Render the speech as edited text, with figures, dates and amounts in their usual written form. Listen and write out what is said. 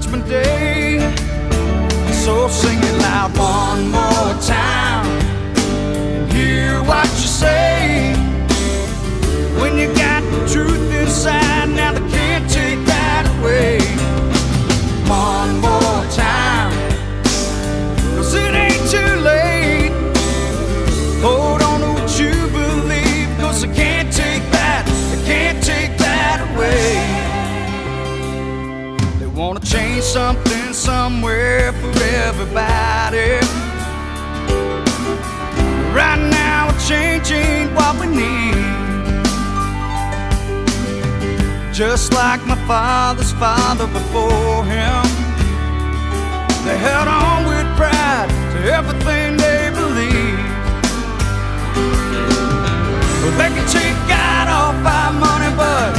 Judgment Day. So sing it loud one more time and hear what you say. When you got the truth inside, now they can't take that away. One more time, 'cause it ain't too late. Hold on to what you believe, 'cause they can't take that away. They wanna change something somewhere for everybody. Right now we're changing what we need. Just like my father's father before him, they held on with pride to everything they believed. Well, they can take God off our money, but